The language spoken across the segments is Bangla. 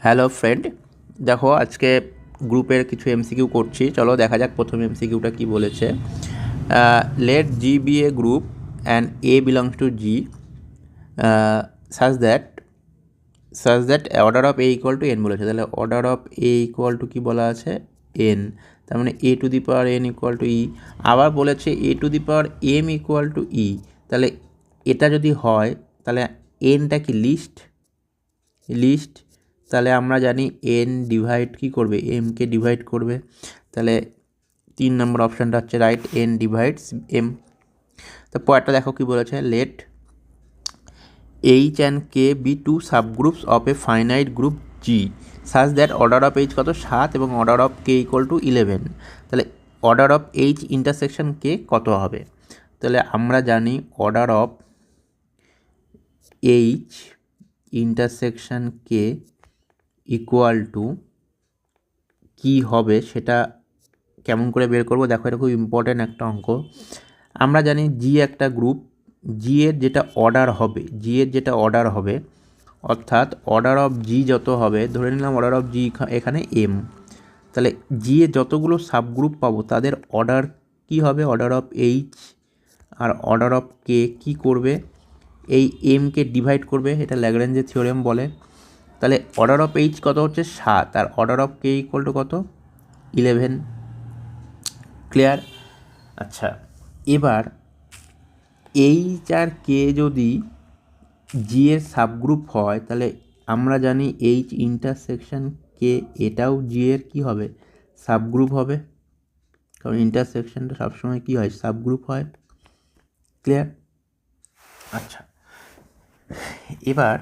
হ্যালো ফ্রেন্ড, দেখো আজকে গ্রুপের কিছু এমসিকিউ করছি। চলো দেখা যাক প্রথম এমসিকিউটা কি বলেছে। Let G be a group and a belongs to G such that order of a equal to n বলেছে। তাহলে order of a equal to কী বলা আছে? এন। তার মানে a to the power n equal to e. আবার বলেছে a to the power m equal to e. তাহলে এটা যদি হয় তাহলে এনটা কি লিস্ট। তাহলে আমরা জানি এন ডিভাইড কী করবে, এমকে ডিভাইড করবে। তাহলে 3 নম্বর অপশানটা হচ্ছে রাইট, এন ডিভাইডস এম। তো পরেরটা দেখো কী বলেছে, let H and K be two subgroups of a finite group G such that order of H কত 7 এবং order of K equal to 11। তাহলে order of H intersection K কত হবে? তাহলে আমরা জানি order of H intersection K equal to কী হবে সেটা কেমন করে বের করবো। দেখো এটা খুব ইম্পর্ট্যান্ট একটা অঙ্ক। আমরা জানি জি একটা গ্রুপ, জি এর যেটা অর্ডার হবে অর্থাৎ অর্ডার অফ জি যত হবে, ধরে নিলাম অর্ডার অফ জি এখানে এম। তাহলে জি এর যতগুলো সাবগ্রুপ পাবো তাদের অর্ডার কি হবে? অর্ডার অফ এইচ আর অর্ডার অফ কে কী করবে? এই এমকে ডিভাইড করবে, এটা ল্যাগ্রেঞ্জের থিওরেম বলে। তাহলে অর্ডার অফ এইচ কত হচ্ছে 7 আর order of K equal to কত? 11। ক্লিয়ার? আচ্ছা, এবার এইচ আর কে যদি জি এর সাবগ্রুপ হয় তাহলে আমরা জানি এইচ ইন্টারসেকশন কে এটাও জি এর কী হবে? সাবগ্রুপ হবে, কারণ ইন্টারসেকশনটা সবসময় কী হয়? সাবগ্রুপ হয়। ক্লিয়ার? আচ্ছা, এবার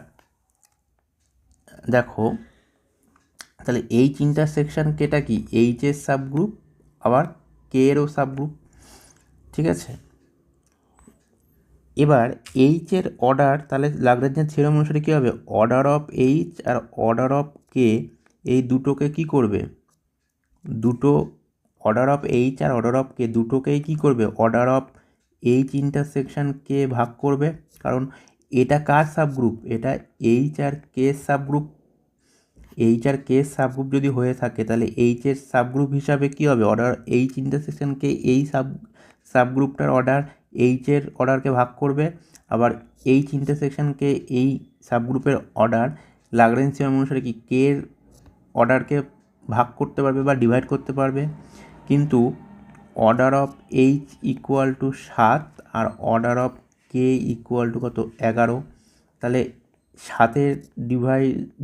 দেখো তাহলে এইচ ইন্টারসেকশন কেটা কি? এইচ এর সাবগ্রুপ আবার কে এরও সাবগ্রুপ। ঠিক আছে, এবার এইচ এর অর্ডার তাহলে ল্যাগ্রেঞ্জের থিওরেম অনুসারে কী হবে? অর্ডার অফ এইচ আর অর্ডার অফ কে এই দুটোকে কী করবে? দুটো অর্ডার অফ এইচ আর অর্ডার অফ কে দুটোকেই কী করবে? Order of H intersection K ভাগ করবে, কারণ এটা কার সাবগ্রুপ? এটা এইচ আর কে সাবগ্রুপ। এইচ আর কে সাবগ্রুপ যদি হয়ে থাকে তাহলে এইচ এর সাবগ্রুপ হিসাবে কী হবে? অর্ডার এইচ ইন্টারসেকশন কে এই সাবগ্রুপটার অর্ডার এইচের অর্ডারকে ভাগ করবে, আবার এইচ ইন্টারসেকশনকে এই সাবগ্রুপের অর্ডার ল্যাগ্রেঞ্জ থিওরেম অনুসারে কি কে এর অর্ডারকে ভাগ করতে পারবে বা ডিভাইড করতে পারবে। কিন্তু order of H equal to 7 আর order of K equal to কত? 11। তাহলে 7-এর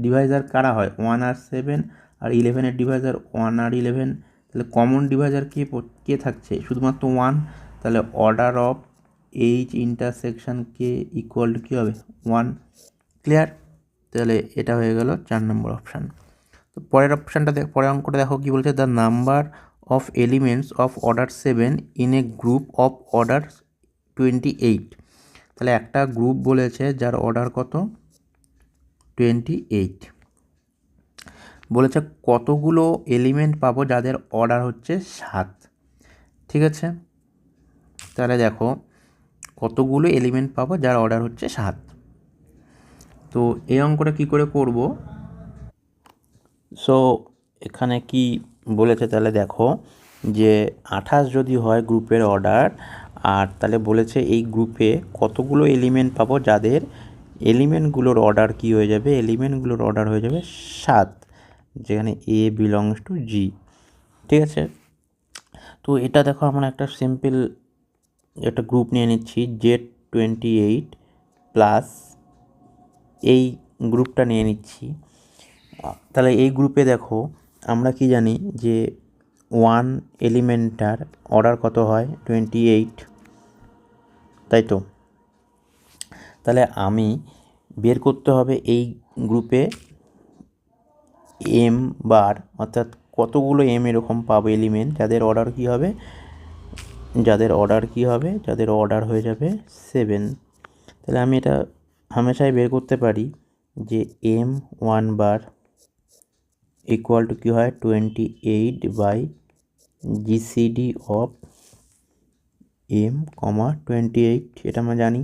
ডিভাইজার কারা হয়? 1 আর 7, আর 11-এর ডিভাইজার 1 আর 11। তাহলে কমন ডিভাইজার কে থাকছে? শুধুমাত্র 1। তাহলে order of H intersection K equal to কী হবে? 1। ক্লিয়ার? তাহলে এটা হয়ে গেল 4 নম্বর অপশান। তো পরের অপশানটা পরের অঙ্কটা দেখো কী বলছে, the number of elements of order 7 in a group of order 28। তাহলে একটা গ্রুপ বলেছে যার অর্ডার কত? 28। বলেছে কতগুলো এলিমেন্ট পাবো যাদের অর্ডার হচ্ছে 7। ঠিক আছে, তাহলে দেখো কতগুলো এলিমেন্ট পাবো যার অর্ডার হচ্ছে 7। তো এই অঙ্কটা কী করে করব? সো এখানে কি বলেছে তাহলে দেখো যে 28 যদি হয় গ্রুপের অর্ডার, আর তাহলে বলেছে এই গ্রুপে কতগুলো এলিমেন্ট পাবো যাদের এলিমেন্টগুলোর অর্ডার কী হয়ে যাবে? এলিমেন্টগুলোর অর্ডার হয়ে যাবে 7, যেখানে এ বিলংস টু জি। ঠিক আছে, তো এটা দেখো আমরা একটা সিম্পল একটা গ্রুপ নিয়ে নিচ্ছি, Z28 প্লাস এই গ্রুপটা নিয়ে নিচ্ছি। তাহলে এই গ্রুপে দেখো আমরা কি জানি যে 1 এলিমেন্টটার অর্ডার কত হয়? 28, তাই তো? তাহলে আমি বের করতে হবে এই গ্রুপে এম বার, অর্থাৎ কতগুলো এম এরকম পাবো এলিমেন্ট যাদের অর্ডার কী হবে? যাদের অর্ডার হয়ে যাবে 7। তাহলে আমি এটা হামেশাই বের করতে পারি যে M1 বার ইকুয়াল টু কী হয়? 28 বাই GCD অফ M, 28, এটা আমরা জানি।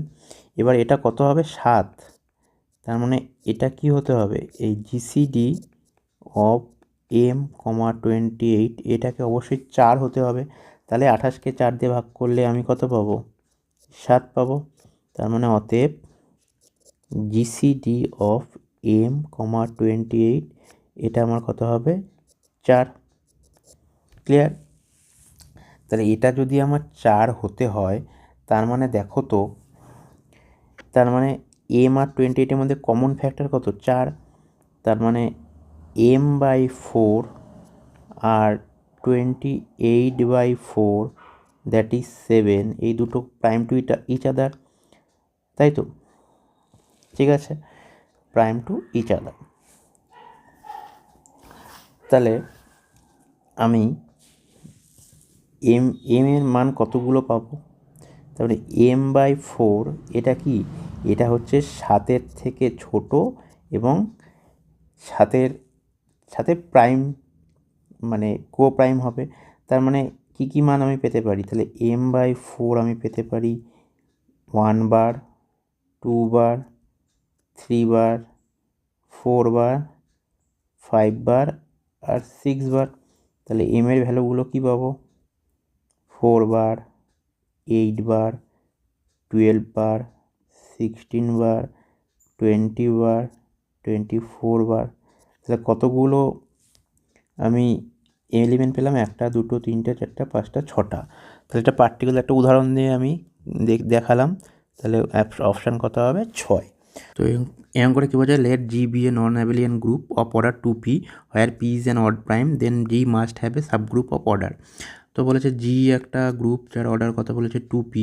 এবার এটা কত হবে? 7। তার মানে এটা কি হতে হবে? এই GCD অফ এম কমা 28, এটাকে অবশ্যই 4 হতে হবে। তাহলে 28কে 4 দিয়ে ভাগ করলে আমি কত পাবো? 7 পাবো। তার মানে অতএব জিসিডি অফ এম কমা 28, এটা আমার কত হবে? 4। ক্লিয়ার? তাহলে এটা যদি আমার 4 হতে হয়, তার মানে দেখো তো, তার মানে এম আর 28-এর মধ্যে কমন ফ্যাক্টর কত? 4। তার মানে m/4 আর 28/4, দ্যাট ইজ 7, এই দুটো প্রাইম টু ইচ আদার, তাই তো? ঠিক আছে, প্রাইম টু ইচ আদার। তাহলে আমি এম এর মান কতগুলো পাবো? তারপরে m/4, এটা কি? এটা হচ্ছে 7-এর থেকে ছোট এবং 7-এর সাথে প্রাইম, মানে কো প্রাইম হবে। তার মানে কি কি মান আমি পেতে পারি? তাহলে m/4 আমি পেতে পারি 1 বার, 2 বার, 3 বার, 4 বার, 5 বার আর 6 বার। তাহলে এম এর ভ্যালুগুলো কী পাবো? 4 বার, 8 বার, 12 বার, 16 বার, 20 বার, 24 বার। তাহলে কতগুলো আমি এলিমেন্ট পেলাম? 1, 2, 3, 4, 5, 6টা। তাহলে এটা পার্টিকুলার একটা উদাহরণ দিয়ে আমি দেখালাম। তাহলে অপশান কত হবে? 6। তো এরকম করে কী বোঝায়? Let G be a non abelian group of order 2p, where p is an odd prime, then G must have a subgroup of order. তো বলেছে জি একটা গ্রুপ যার অর্ডার কথা বলেছে 2p।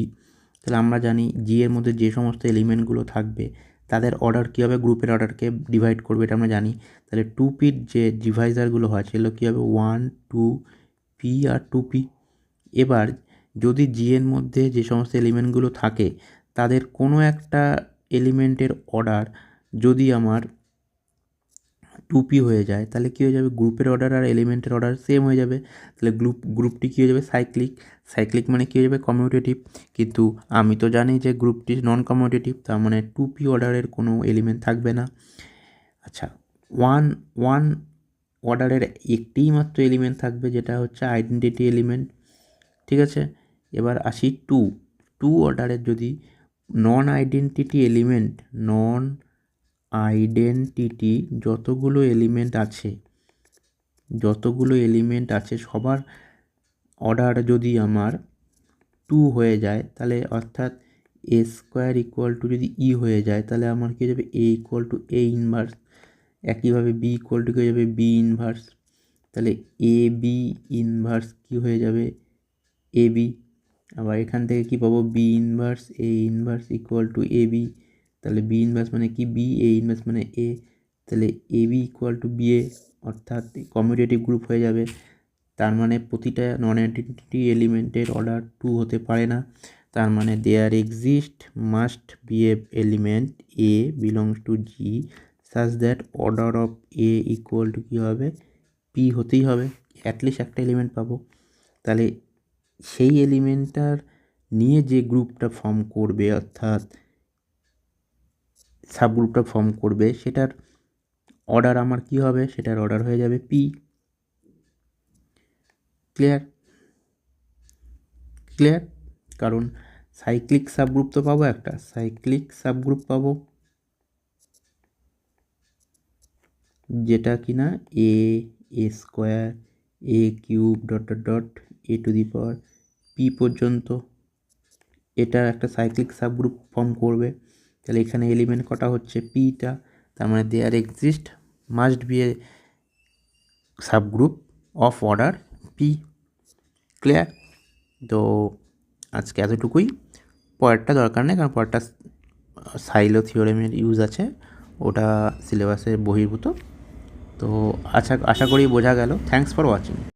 তাহলে আমরা জানি জি এর মধ্যে যে সমস্ত এলিমেন্টগুলো থাকবে তাদের অর্ডার কী হবে? গ্রুপের অর্ডারকে ডিভাইড করবে, এটা আমরা জানি। তাহলে 2pর যে ডিভাইজারগুলো হয় সেগুলো কী হবে? 1, 2, p আর 2p। এবার যদি জি এর মধ্যে যে সমস্ত এলিমেন্টগুলো থাকে তাদের কোনো একটা এলিমেন্টের অর্ডার যদি আমার 2p হয়ে যায়, তাহলে কী হয়ে যাবে? গ্রুপের অর্ডার আর এলিমেন্টের অর্ডার সেম হয়ে যাবে। তাহলে গ্রুপটি কী হয়ে যাবে? সাইক্লিক মানে কী হয়ে যাবে? কমিউটেটিভ। কিন্তু আমি তো জানি যে গ্রুপটি নন কমিউটেটিভ, তার মানে 2p অর্ডারের কোনো এলিমেন্ট থাকবে না। আচ্ছা, ওয়ান অর্ডারের একটিই মাত্র এলিমেন্ট থাকবে, যেটা হচ্ছে আইডেন্টিটি এলিমেন্ট। ঠিক আছে, এবার আসি টু অর্ডারের যদি নন আইডেন্টিটি যতগুলো এলিমেন্ট আছে সবার অর্ডার যদি আমার 2 হয়ে যায়, তাহলে অর্থাৎ a স্কোয়ার ইকুয়াল টু যদি ই হয়ে যায়, তাহলে আমার কী হয়ে যাবে? a equal to a inverse. একইভাবে b ইকুয়াল টু কী হয়ে যাবে? b inverse. তাহলে এ বি ইনভার্স কী হয়ে যাবে? A b. আবার এখান থেকে কী পাবো? B inverse a inverse equal to a b. তাহলে বি ইনভার্স মানে কি? বি। এ ইনভার্স মানে এ। তাহলে a b equal to b a, অর্থাৎ কমিউটেটিভ গ্রুপ হয়ে যাবে। তার মানে প্রতিটা নন আইডেন্টিটি এলিমেন্টের অর্ডার 2 হতে পারে না। তার মানে there must be a element a belongs to G such that order of a equal to কী হবে? পি হতেই হবে। অ্যাটলিস্ট একটা এলিমেন্ট পাবো। তাহলে সেই এলিমেন্টটার নিয়ে যে গ্রুপটা ফর্ম করবে, অর্থাৎ সাবগ্রুপটা ফর্ম করবে, সেটার অর্ডার আমার কি হবে? সেটার অর্ডার হয়ে যাবে পি। ক্লিয়ার? কারণ সাইক্লিক সাবগ্রুপ তো পাবো, একটা সাইক্লিক সাবগ্রুপ পাবো যেটা কিনা a square a cube dot a to the power p পর্যন্ত, এটা একটা সাইক্লিক সাবগ্রুপ ফর্ম করবে। তাহলে এখানে এলিমেন্ট কটা হচ্ছে? পিটা। তার মানে there must be a subgroup of order p. Clear? তো আজকে এতটুকুই, পরেরটা দরকার নেই, কারণ পরেরটা সাইলো থিওরেমের ইউজ আছে, ওটা সিলেবাসের বহির্ভূত। তো আশা করি বোঝা গেল। Thanks for watching.